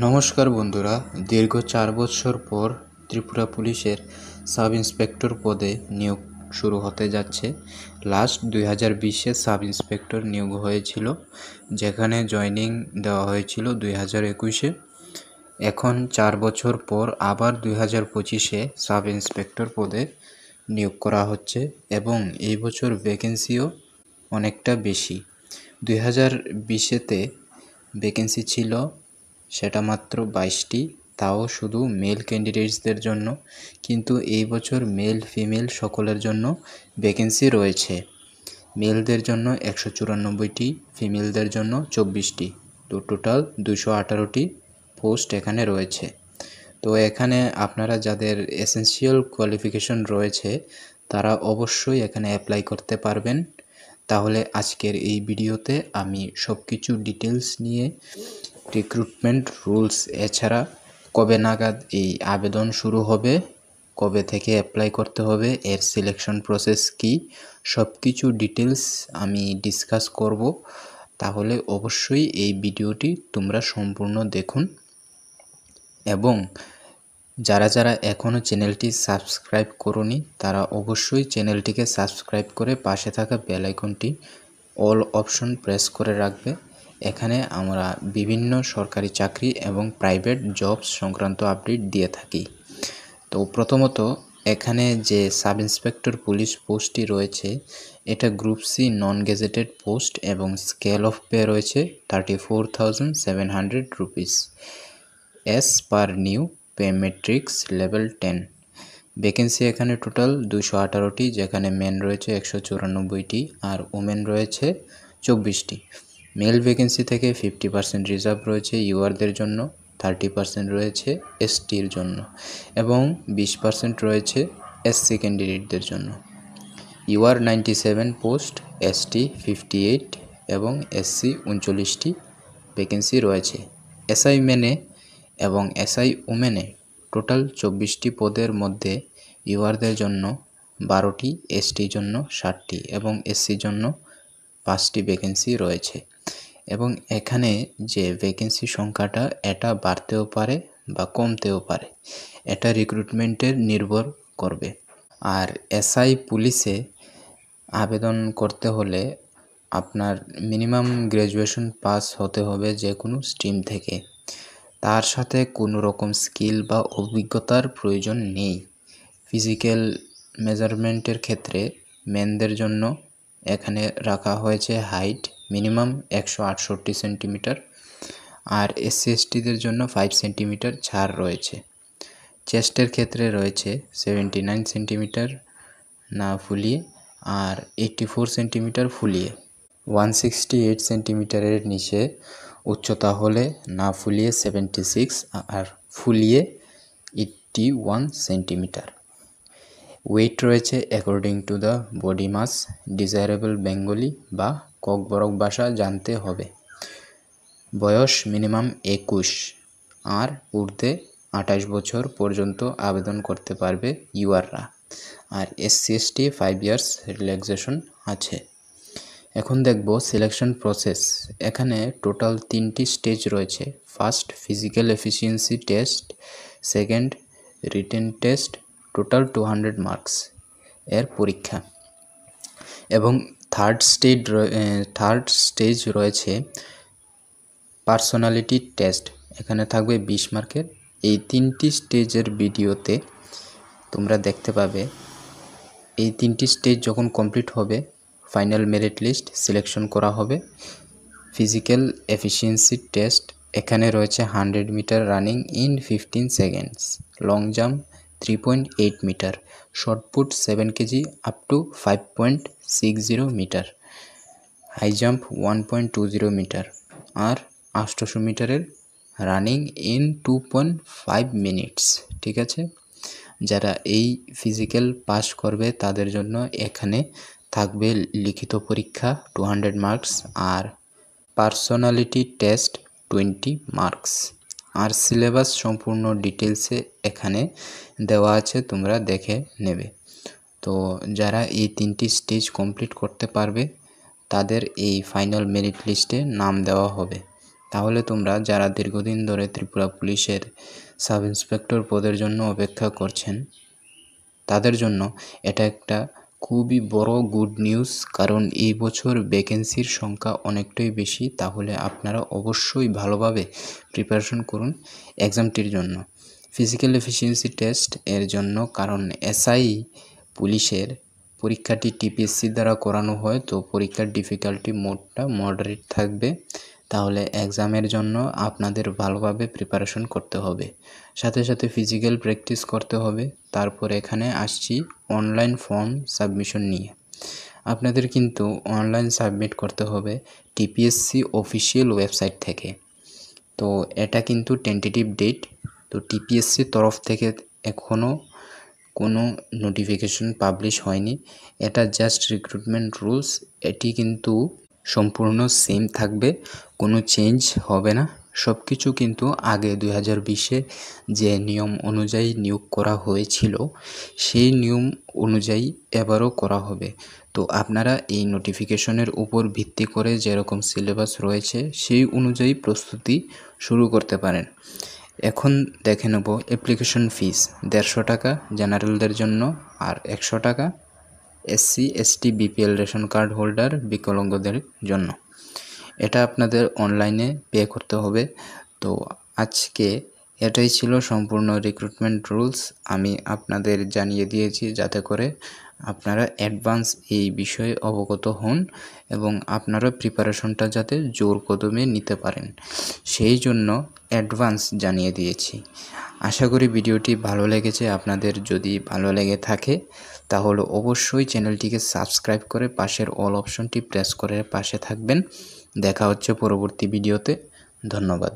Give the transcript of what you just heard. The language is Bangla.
নমস্কার বন্ধুরা, দীর্ঘ 4 বছর পর ত্রিপুরা পুলিশের সাব ইন্সপেক্টর পদে নিয়োগ শুরু হতে যাচ্ছে। লাস্ট 2020-এ সাব ইন্সপেক্টর নিয়োগ হয়েছিল, যেখানে জয়েনিং দেওয়া হয়েছিল 2021-এ। এখন 4 বছর পর আবার 2025-এ সাব ইন্সপেক্টর পদে নিয়োগ করা হচ্ছে এবং এই বছর ভ্যাকেন্সিও অনেকটা বেশি। 2020-এতে ভ্যাকেন্সি ছিল সেটা মাত্র 22টি, তাও শুধু মেল ক্যান্ডিডেটসদের জন্য, কিন্তু এই বছর মেল ফিমেল সকলের জন্য ভ্যাকেন্সি রয়েছে। মেলদের জন্য 194টি, ফিমেলদের জন্য 24টি, তো টোটাল 218টি পোস্ট এখানে রয়েছে। তো এখানে আপনারা যাদের এসেনশিয়াল কোয়ালিফিকেশন রয়েছে তারা অবশ্যই এখানে অ্যাপ্লাই করতে পারবেন। তাহলে আজকের এই ভিডিওতে আমি সব কিছু ডিটেলস নিয়ে, রিক্রুটমেন্ট রুলস, এছাড়া কবে নাগাদ এই আবেদন শুরু হবে, কবে থেকে অ্যাপ্লাই করতে হবে, এর সিলেকশন প্রসেস কী, সব কিছু ডিটেলস আমি ডিসকাস করব। তাহলে অবশ্যই এই ভিডিওটি তোমরা সম্পূর্ণ দেখুন এবং যারা যারা এখনও চ্যানেলটি সাবস্ক্রাইব করোনি তারা অবশ্যই চ্যানেলটিকে সাবস্ক্রাইব করে পাশে থাকা বেল আইকনটি অল অপশন প্রেস করে রাখবে। এখানে আমরা বিভিন্ন সরকারি চাকরি এবং প্রাইভেট জবস সংক্রান্ত আপডেট দিয়ে থাকি। তো প্রথমত এখানে যে সাব ইন্সপেক্টর পুলিশ পোস্টটি রয়েছে, এটা group C non gazetted post এবং স্কেল অফ পে রয়েছে 34,700 rupees as per new pay matrix level 10। Vacancy এখানে টোটাল 218টি, যেখানে মেন রয়েছে 194টি আর ওমেন রয়েছে 24টি। মেল ভ্যাকেন্সি থেকে 50% রিজার্ভ রয়েছে ইউআরদের জন্য, 30% রয়েছে এসটির জন্য এবং 20% রয়েছে এসসি ক্যান্ডিডেটদের জন্য। ইউআর 97 পোস্ট, এসটি 58 এবং এসসি 39টি ভ্যাকেন্সি রয়েছে। এসআই মেনে এবং এসআই ওমেনে টোটাল 24টি পদের মধ্যে ইউআরদের জন্য 12টি, এসটির জন্য 60টি এবং এসসির জন্য 5টি ভ্যাকেন্সি রয়েছে। এবং এখানে যে ভ্যাকেন্সি সংখ্যাটা এটা বাড়তেও পারে বা কমতেও পারে, এটা রিক্রুটমেন্টের নির্ভর করবে। আর এসআই পুলিশে আবেদন করতে হলে আপনার মিনিমাম গ্র্যাজুয়েশন পাস হতে হবে যে কোনো স্ট্রিম থেকে, তার সাথে কোনো রকম স্কিল বা অভিজ্ঞতার প্রয়োজন নেই। ফিজিক্যাল মেজারমেন্টের ক্ষেত্রে মেনদের জন্য এখানে রাখা হয়েছে হাইট মিনিমাম 168 সেন্টিমিটার আর এসসি এসটিদের জন্য 5 সেন্টিমিটার ছাড় রয়েছে। চেস্টের ক্ষেত্রে রয়েছে 79 সেন্টিমিটার না ফুলিয়ে আর 84 সেন্টিমিটার ফুলিয়ে। 168 সেন্টিমিটারের নিচে উচ্চতা হলে না ফুলিয়ে 76 আর ফুলিয়ে 81 সেন্টিমিটার। ওয়েট রয়েছে according to the body mass, desirable Bengali বা ককবরক ভাষা জানতে হবে। বয়স মিনিমাম 21 আর ঊর্ধ্বে 28 বছর পর্যন্ত আবেদন করতে পারবে ইউআররা। আর এসসি এসটি 5 ইয়ার্স রিল্যাক্সেশন আছে। এখন দেখব সিলেকশন প্রসেস। এখানে টোটাল 3টি স্টেজ রয়েছে। First physical efficiency test, second written test, total 200 marks এর পরীক্ষা এবং থার্ড স্টেজ রয়েছে পার্সোনালিটি টেস্ট, এখানে থাকবে 20 মার্কের। এই 3টি স্টেজের ভিডিওতে তোমরা দেখতে পাবে। এই 3টি স্টেজ যখন কমপ্লিট হবে ফাইনাল মেরিট লিস্ট সিলেকশন করা হবে। ফিজিক্যাল এফিসিয়েন্সি টেস্ট, এখানে রয়েছে 100 metre running in 15 seconds, long jump 3.8 metre, shot put 7 KG up to 5.60 metre, high jump 1.20 metre আর 800 মিটারের রানিং ইন 2.5 মিনিটস। ঠিক আছে, যারা এই ফিজিক্যাল পাস করবে তাদের জন্য এখানে থাকবে লিখিত পরীক্ষা 200 মার্কস আর পার্সোনালিটি টেস্ট 20 মার্কস। আর সিলেবাস সম্পূর্ণ ডিটেলসে এখানে দেওয়া আছে, তোমরা দেখে নেবে। তো যারা এই 3টি স্টেজ কমপ্লিট করতে পারবে তাদের এই ফাইনাল মেরিট লিস্টে নাম দেওয়া হবে। তাহলে তোমরা যারা দীর্ঘদিন ধরে ত্রিপুরা পুলিশের সাব ইন্সপেক্টর পদের জন্য অপেক্ষা করছেন তাদের জন্য এটা একটা খুবই বড় গুড নিউজ, কারণ এই বছর ভ্যাকেন্সির সংখ্যা অনেকটাই বেশি। তাহলে আপনারা অবশ্যই ভালোভাবে প্রিপারেশন করুন এক্সামটির জন্য। ফিজিক্যাল এফিসিয়েন্সি টেস্ট এর জন্য, কারণ এসআই পুলিশের পরীক্ষাটি টিপিএসসি দ্বারা করানো হয়, তো পরীক্ষার ডিফিকাল্টি মোডটা মডারেট থাকবে। তাহলে এক্সামের জন্য আপনাদের ভালোভাবে প্রিপারেশন করতে হবে, সাথে সাথে ফিজিক্যাল প্র্যাকটিস করতে হবে। তারপর এখানে আসছি অনলাইন ফর্ম সাবমিশন নিয়ে। আপনাদের কিন্তু অনলাইন সাবমিট করতে হবে টিপিএসসি অফিসিয়াল ওয়েবসাইট থেকে। তো এটা কিন্তু টেন্টেটিভ ডেট, তো টিপিএসসির তরফ থেকে এখনও কোনো নোটিফিকেশন পাবলিশ হয়নি। এটা জাস্ট রিক্রুটমেন্ট রুলস, এটি কিন্তু সম্পূর্ণ সেম থাকবে, কোনো চেঞ্জ হবে না। সব কিছু কিন্তু আগে 2020-এ যে নিয়ম অনুযায়ী নিয়োগ করা হয়েছিল সেই নিয়ম অনুযায়ী এবারও করা হবে। তো আপনারা এই নোটিফিকেশনের উপর ভিত্তি করে যেরকম সিলেবাস রয়েছে সেই অনুযায়ী প্রস্তুতি শুরু করতে পারেন। এখন দেখে নেব অ্যাপ্লিকেশন ফিস 150 টাকা জেনারেলদের জন্য, আর 100 টাকা SC ST BPL ration card holder বিকলাঙ্গদের জন্য। এটা আপনাদের অনলাইনে পে করতে হবে। তো আজকে এটাই ছিল সম্পূর্ণ রিক্রুটমেন্ট রুলস। আমি আপনাদের জানিয়ে দিয়েছি যাতে করে আপনারা অ্যাডভান্স এই বিষয়ে অবগত হন এবং আপনারা প্রিপারেশনটা যাতে জোর কদমে নিতে পারেন সেই জন্য অ্যাডভান্স জানিয়ে দিয়েছি। আশা করি ভিডিওটি ভালো লেগেছে। আপনাদের যদি ভালো লেগে থাকে তাহলে অবশ্যই চ্যানেলটিকে সাবস্ক্রাইব করে পাশের অল অপশনটি প্রেস করে পাশে থাকবেন। দেখা হচ্ছে পরবর্তী ভিডিওতে। ধন্যবাদ।